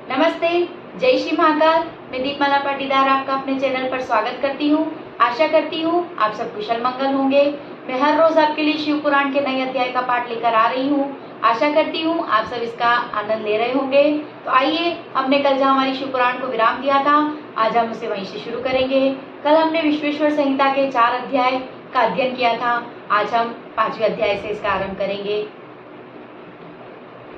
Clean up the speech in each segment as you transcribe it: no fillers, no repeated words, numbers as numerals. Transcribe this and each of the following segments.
नमस्ते, जय श्री महाकाल। मैं दीपमाला पाटीदार आपका अपने चैनल पर स्वागत करती हूँ। आशा करती हूँ आप सब कुशल मंगल होंगे। मैं हर रोज आपके लिए शिव पुराण के नए अध्याय का पाठ लेकर आ रही हूँ। आशा करती हूँ आप सब इसका आनंद ले रहे होंगे। तो आइए, हमने कल जहाँ हमारी शिव पुराण को विराम दिया था, आज हम उसे वहीं से शुरू करेंगे। कल हमने विश्वेश्वर संहिता के 4 अध्याय का अध्ययन किया था। आज हम 5वें अध्याय से इसका आरंभ करेंगे।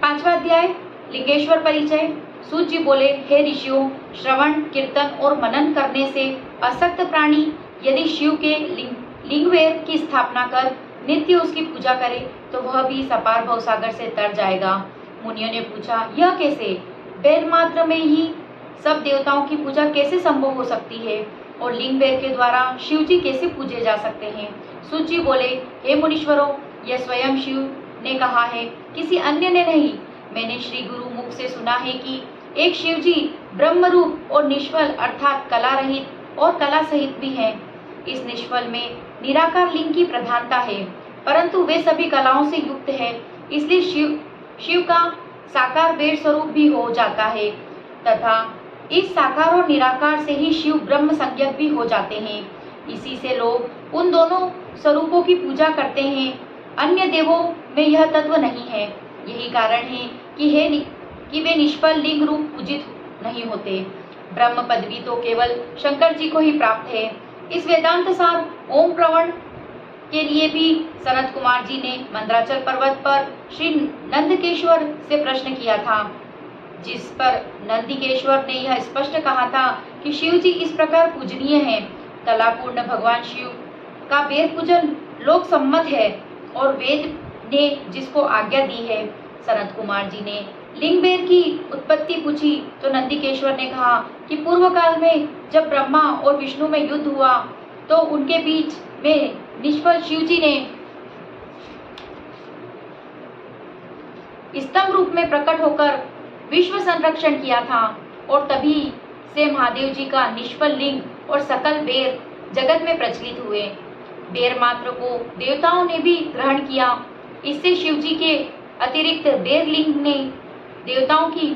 5वां अध्याय, लिंगेश्वर परिचय। सूत जी बोले, हे ऋषियों, श्रवण, कीर्तन और मनन करने से असक्त प्राणी यदि शिव के लिंगवेर की स्थापना कर नित्य उसकी पूजा करे तो वह भी इस अपार भवसागर से तर जाएगा। मुनियों ने पूछा, यह कैसे? वेद मात्र में ही सब देवताओं की पूजा कैसे संभव हो सकती है और लिंग वेर के द्वारा शिव जी कैसे पूजे जा सकते हैं? सूत जी बोले, हे मुनीश्वरों, यह स्वयं शिव ने कहा है, किसी अन्य ने नहीं। मैंने श्री गुरु मुख से सुना है कि एक शिव जी ब्रह्म रूप और निष्फल अर्थात कला रहित और कला सहित भी हैं। इस निष्फल में निराकार लिंग की प्रधानता है, परंतु वे सभी कलाओं से युक्त है, इसलिए शिव का साकार वेद स्वरूप भी हो जाता है तथा इस साकार और निराकार से ही शिव ब्रह्म संज्ञक भी हो जाते हैं। इसी से लोग उन दोनों स्वरूपों की पूजा करते हैं। अन्य देवों में यह तत्व नहीं है। यही कारण है कि वे निष्फल लिंग रूप पूजित नहीं होते। ब्रह्म पदवी तो केवल शंकर जी को ही प्राप्त है। इस वेदांत सार ओम प्रवण के लिए भी सनत कुमार जी ने मंदराचल पर्वत पर श्री नंदकेश्वर से प्रश्न किया था, जिस पर नंदीकेश्वर ने यह स्पष्ट कहा था कि शिव जी इस प्रकार पूजनीय हैं। कलापूर्ण भगवान शिव का वेद पूजन लोक सम्मत है और वेद ने जिसको आज्ञा दी है। सनत कुमार जी ने लिंगवेर की उत्पत्ति पूछी तो नंदीकेश्वर ने कहा कि पूर्व काल में जब ब्रह्मा और विष्णु में युद्ध हुआ तो उनके बीच में निष्फल शिव जी ने स्तंभ रूप में प्रकट होकर विश्व संरक्षण किया था और तभी से महादेव जी का निष्फल लिंग और सकल बेर जगत में प्रचलित हुए। बेर मात्र को देवताओं ने भी ग्रहण किया। इससे शिव जी के अतिरिक्त बेर लिंग ने देवताओं की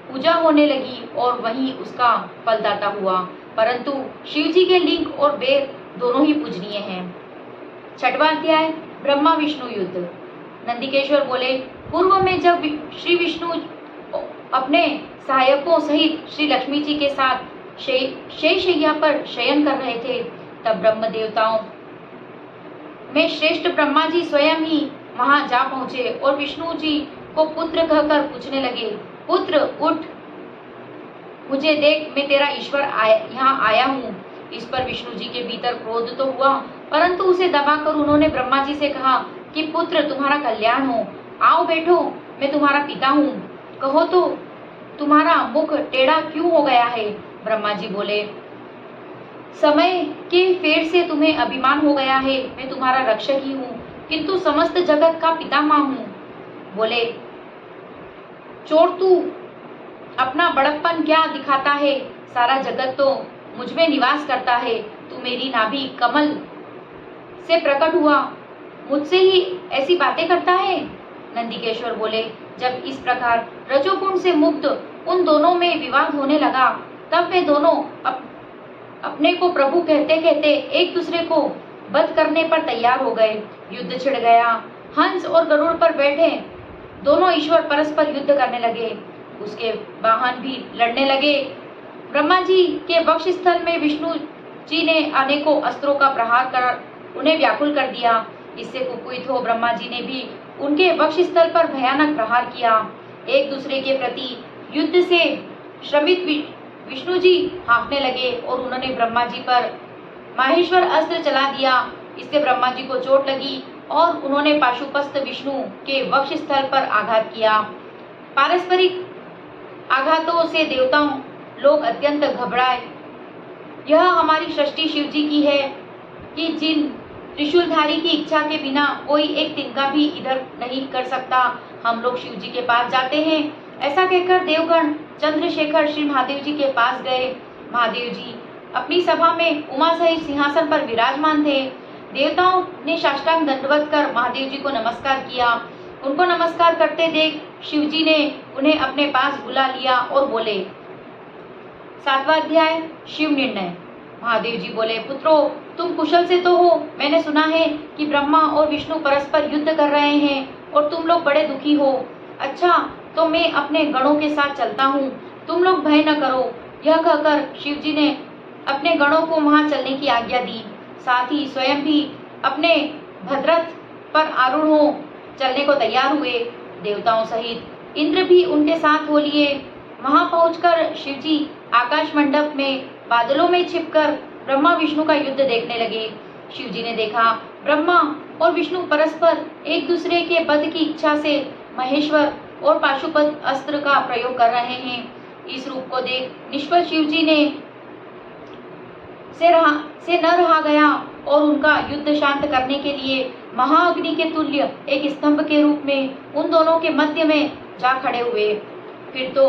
पूजा होने लगी और वही उसका फलदाता हुआ। परंतु शिव जी के लिंग और बेर दोनों ही पूजनीय हैं। 6वां अध्याय, ब्रह्मा विष्णु युद्ध। नंदीकेश्वर बोले, पूर्व में जब श्री विष्णु अपने सहायकों सहित श्री लक्ष्मी जी के साथ शैया पर शयन कर रहे थे, तब ब्रह्म देवताओं में श्रेष्ठ ब्रह्मा जी स्वयं ही वहां जा पहुंचे और विष्णु जी को पुत्र कहकर पूछने लगे, पुत्र उठ, मुझे देख, मैं तेरा ईश्वर यहाँ आया हूँ। इस पर विष्णु जी के भीतर क्रोध तो हुआ, परंतु उसे दबाकर उन्होंने ब्रह्मा जी से कहा कि पुत्र, तुम्हारा कल्याण हो, आओ बैठो, मैं तुम्हारा पिता हूँ। कहो तो तुम्हारा मुख टेढ़ा क्यों हो गया है? ब्रह्मा जी बोले, समय के फेर से तुम्हें अभिमान हो गया है। मैं तुम्हारा रक्षक ही हूँ, किंतु समस्त जगत का पितामह हूँ। बोले, चोर, तू अपना बड़प्पन क्या दिखाता है? सारा जगत तो मुझ में निवास करता है। तू मेरी नाभि कमल से प्रकट हुआ, मुझसे ही ऐसी बातें करता है? नंदीकेश्वर बोले, जब इस प्रकार रजोगुण से मुक्त उन दोनों में विवाद होने लगा, तब वे दोनों अपने को प्रभु कहते कहते एक दूसरे को वध करने पर तैयार हो गए। युद्ध छिड़ गया। हंस और गरुड़ पर बैठे दोनों ईश्वर परस्पर युद्ध करने लगे। उसके वाहन भी लड़ने लगे। ब्रह्मा जी के वक्षस्थल में विष्णु जी ने अनेकों अस्त्रों का प्रहार कर उन्हें व्याकुल कर दिया। इससे कुपित हो ब्रह्मा जी ने भी उनके वक्षस्थल पर भयानक प्रहार किया। एक दूसरे के प्रति युद्ध से श्रमित विष्णु जी हाँफने लगे और उन्होंने ब्रह्मा जी पर माहेश्वर अस्त्र चला दिया। इससे ब्रह्मा जी को चोट लगी और उन्होंने पाशुपस्त विष्णु के वक्षस्थल पर आघात किया। पारस्परिक आघातों से देवताओं लोग अत्यंत घबराए। यह हमारी सृष्टि शिव जी की है कि जिन त्रिशूलधारी की इच्छा के बिना कोई एक तिनका भी इधर नहीं कर सकता। हम लोग शिव जी के पास जाते हैं। ऐसा कहकर देवगण चंद्रशेखर श्री महादेव जी के पास गए। महादेव जी अपनी सभा में उमा सहित सिंहासन पर विराजमान थे। देवताओं ने साष्टांग दंडवत कर महादेव जी को नमस्कार किया। उनको नमस्कार करते देख शिवजी ने उन्हें अपने पास बुला लिया और बोले। 7वां अध्याय शिव निर्णय। महादेव जी बोले, पुत्रों, तुम कुशल से तो हो। मैंने सुना है कि ब्रह्मा और विष्णु परस्पर युद्ध कर रहे हैं और तुम लोग बड़े दुखी हो। अच्छा, तो मैं अपने गणों के साथ चलता हूँ, तुम लोग भय न करो। यह कहकर शिवजी ने अपने गणों को वहां चलने की आज्ञा दी। साथ ही स्वयं भी अपने भद्रथ पर आरूढ़ हो चलने को तैयार हुए। देवताओं सहित इंद्र भी उनके साथ हो लिए। वहां पहुंचकर शिवजी आकाश मंडप में बादलों में छिपकर ब्रह्मा विष्णु का युद्ध देखने लगे। शिवजी ने देखा ब्रह्मा और विष्णु परस्पर एक दूसरे के वध की इच्छा से महेश्वर और पाशुपत अस्त्र का प्रयोग कर रहे हैं। इस रूप को देख निष्फल शिवजी ने से न रहा गया और उनका युद्ध शांत करने के लिए महाअग्नि के तुल्य एक स्तंभ के रूप में उन दोनों के मध्य में जा खड़े हुए। फिर तो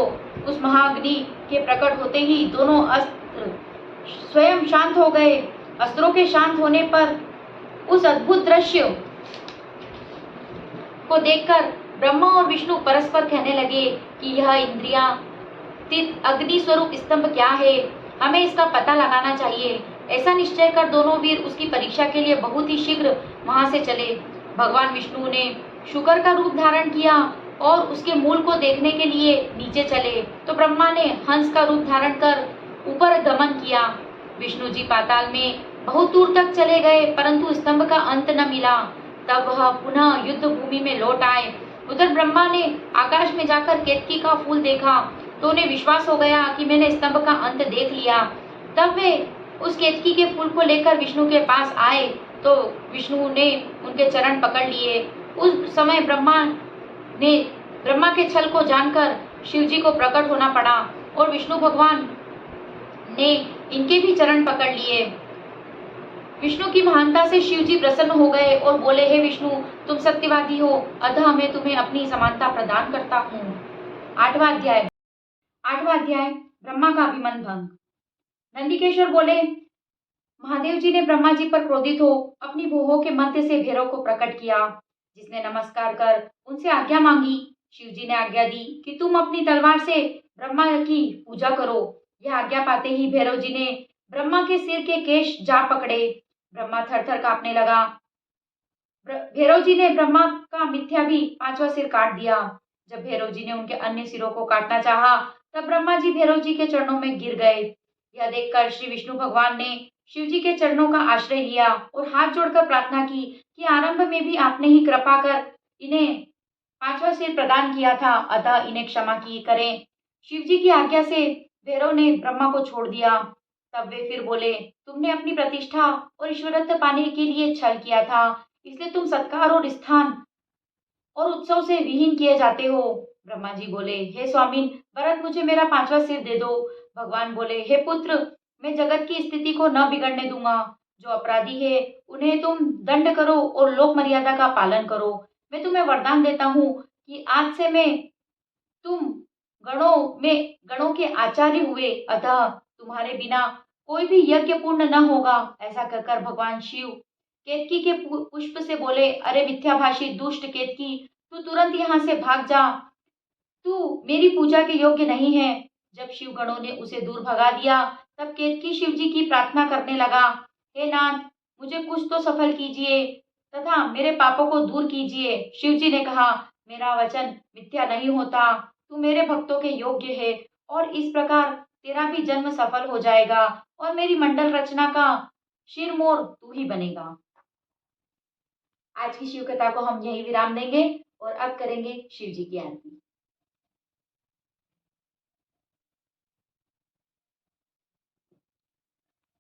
उस महाअग्नि के प्रकट होते ही दोनों अस्त्र स्वयं शांत हो गए। अस्त्रों के शांत होने पर उस अद्भुत दृश्य को देखकर ब्रह्मा और विष्णु परस्पर कहने लगे कि यह इंद्रियां स्थित अग्नि स्वरूप स्तंभ क्या है, हमें इसका पता लगाना चाहिए। ऐसा निश्चय कर दोनों वीर उसकी परीक्षा के लिए बहुत ही शीघ्र वहां से चले। भगवान विष्णु ने शुकर का रूप धारण किया और उसके मूल को देखने के लिए नीचे चले, तो ब्रह्मा ने हंस का रूप धारण कर ऊपर गमन किया। विष्णु जी पाताल में बहुत दूर तक चले गए, परंतु स्तंभ का अंत न मिला। तब वह पुनः युद्ध भूमि में लौट आए। उधर ब्रह्मा ने आकाश में जाकर केतकी का फूल देखा तो उन्हें विश्वास हो गया कि मैंने स्तंभ का अंत देख लिया। तब वे उस केतकी के फूल को लेकर विष्णु के पास आए तो विष्णु ने उनके चरण पकड़ लिए। उस समय ब्रह्मा के छल को जानकर शिवजी को प्रकट होना पड़ा और विष्णु भगवान ने इनके भी चरण पकड़ लिए। विष्णु की महानता से शिवजी प्रसन्न हो गए और बोले, हे विष्णु, तुम सत्यवादी हो, अतः मैं तुम्हें अपनी समानता प्रदान करता हूँ। 8वां अध्याय ब्रह्मा का अभिमान भंग। नंदिकेश्वर बोले, महादेव जी ने ब्रह्मा जी पर क्रोधित हो अपनी भुहों के मध्य से भैरव को प्रकट किया, जिसने नमस्कार कर उनसे आज्ञा मांगी। शिवजी ने आज्ञा दी कि तुम अपनी तलवार से ब्रह्मा की पूजा करो। यह आज्ञा पाते ही भैरव जी ने ब्रह्मा के सिर के केश जा पकड़े। ब्रह्मा थर-थर कांपने लगा। भैरव जी ने ब्रह्मा का मिथ्या भी 5वां सिर काट दिया। जब भैरव जी ने उनके अन्य सिरों को काटना चाहा, तब ब्रह्मा जी भैरव जी के चरणों में गिर गए। यह देखकर श्री विष्णु भगवान ने शिव जी के चरणों का आश्रय लिया और हाथ जोड़कर प्रार्थना की कि आरंभ में भी आपने ही कृपा कर इन्हें 5वां सिर प्रदान किया था, अतः इन्हें क्षमा की करें। शिव जी की आज्ञा से भैरव ने ब्रह्मा को छोड़ दिया। तब वे फिर बोले, तुमने अपनी प्रतिष्ठा और ईश्वरत्व पाने के लिए छल किया था, इसलिए तुम सत्कार और स्थान और उत्सव से विहीन किए जाते हो। ब्रह्मा जी बोले, हे स्वामिन, भरत मुझे मेरा 5वां सिर दे दो। भगवान बोले, हे पुत्र, मैं जगत की स्थिति को न बिगड़ने दूंगा। जो अपराधी है उन्हें तुम दंड करो और लोक मर्यादा का पालन करो। मैं तुम्हें वरदान देता हूँ कि आज से तुम गणों के आचार्य हुए, अतः तुम्हारे बिना कोई भी यज्ञ पूर्ण न होगा। ऐसा कहकर भगवान शिव केतकी के पुष्प से बोले, अरे मिथ्याभाषी दुष्ट केतकी, तू तुरंत यहाँ से भाग जा, तू मेरी पूजा के योग्य नहीं है। जब शिव गणों ने उसे दूर भगा दिया, तब केतकी शिव जी की प्रार्थना करने लगा, हे नाथ, मुझे कुछ तो सफल कीजिए तथा मेरे पापों को दूर कीजिए। शिव जी ने कहा, मेरा वचन मिथ्या नहीं होता, तू मेरे भक्तों के योग्य है और इस प्रकार तेरा भी जन्म सफल हो जाएगा और मेरी मंडल रचना का शिरमोर तू ही बनेगा। आज की शिव कथा को हम यही विराम देंगे और अब करेंगे शिव जी की आरती।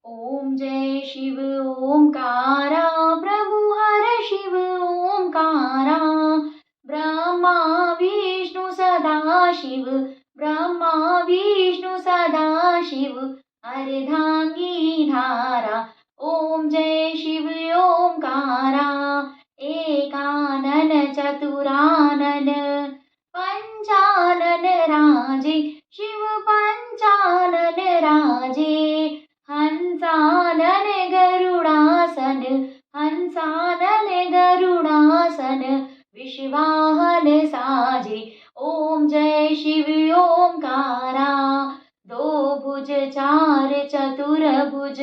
ओम जय शिव ओंकारा, प्रभु हर शिव ओंकारा, ब्रह्मा विष्णु सदा शिव, ब्रह्मा विष्णु सदा शिव, अर्धांगी धारा। ओम जय शिव ओंकारा, एकानन चतुरानन, पंचानन राजे, शिव पंचानन राजे, हंसानन गरुड़ासन, हंसानन गरुड़ासन, विश्वाहर भुज चार चतुर्भुज,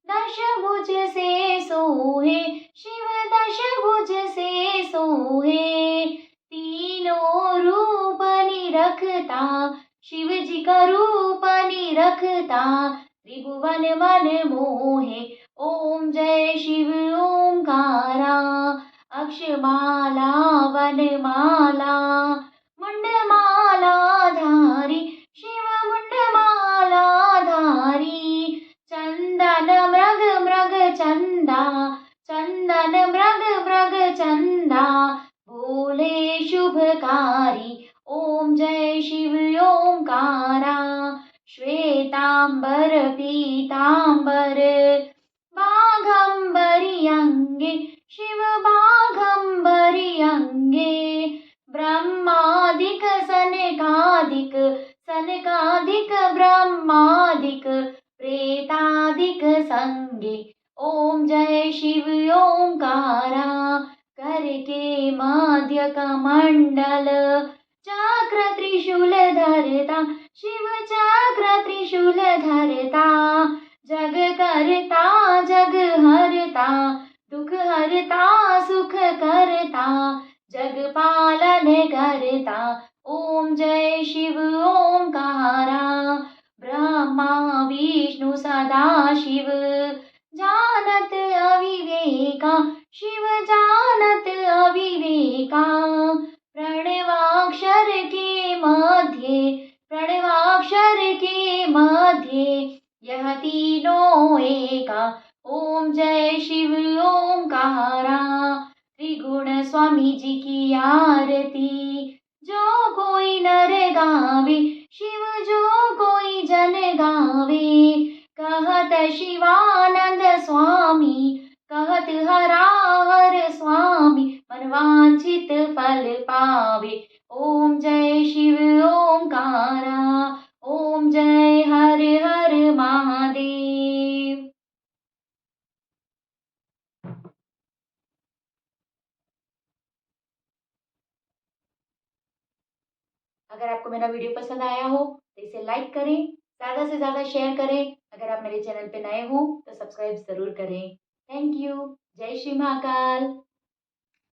दश भुज से सोहे शिव दश भुज से सोहे। तीनों रूप निरखता शिव जी का रूप निरखता, त्रिभुवन मन मोहे। ओम जय शिव ओंकारा, अक्षमाला वनमाला, मुंडमाला धारी शिव मुंडमाला धारी। चंदन मृग मृग चंदा, चंदन मृग मृग चंदा, भोले शुभकारी। ओम जय शिव ओंकारा, श्वेतांबर पीतांबर, बाघंबरी अंगे शिव बाघंबरी अंगे। ब्रह्मादिक सनकादिक, सनकादिक ब्रह्मादिक, प्रेतादिक संगे। ओम जय शिव ओंकारा, कर के मध्य कमंडल, चक्र त्रिशूल धरता शिव चक्र त्रिशूल धरता। जग करता जग हरता, दुख हरता सुख करता, जग पालन करता। ओम जय शिव ओंकारा, ब्रह्मा विष्णु सदा शिव, जानत अविवेका शिव जानत अविवेका। प्रणवाक्षर के मध्य, प्रणवाक्षर के मध्य, यह तीनों एका। ओम जय शिव ओंकारा, त्रिगुण स्वामी जी की आरती। जो कोई नर गावे शिव जो कोई जन गावे, कहत शिवानंद स्वामी, कहत हरा हर स्वामी, मनवांछित फल पावे। ओम जय शिव ओंकारा, ओम जय हर हर महादेव। अगर आपको मेरा वीडियो पसंद आया हो तो इसे लाइक करें, ज़्यादा से ज़्यादा शेयर करें। अगर आप मेरे चैनल पे नए हो तो सब्सक्राइब ज़रूर करें। Thank you. जय श्री महाकाल।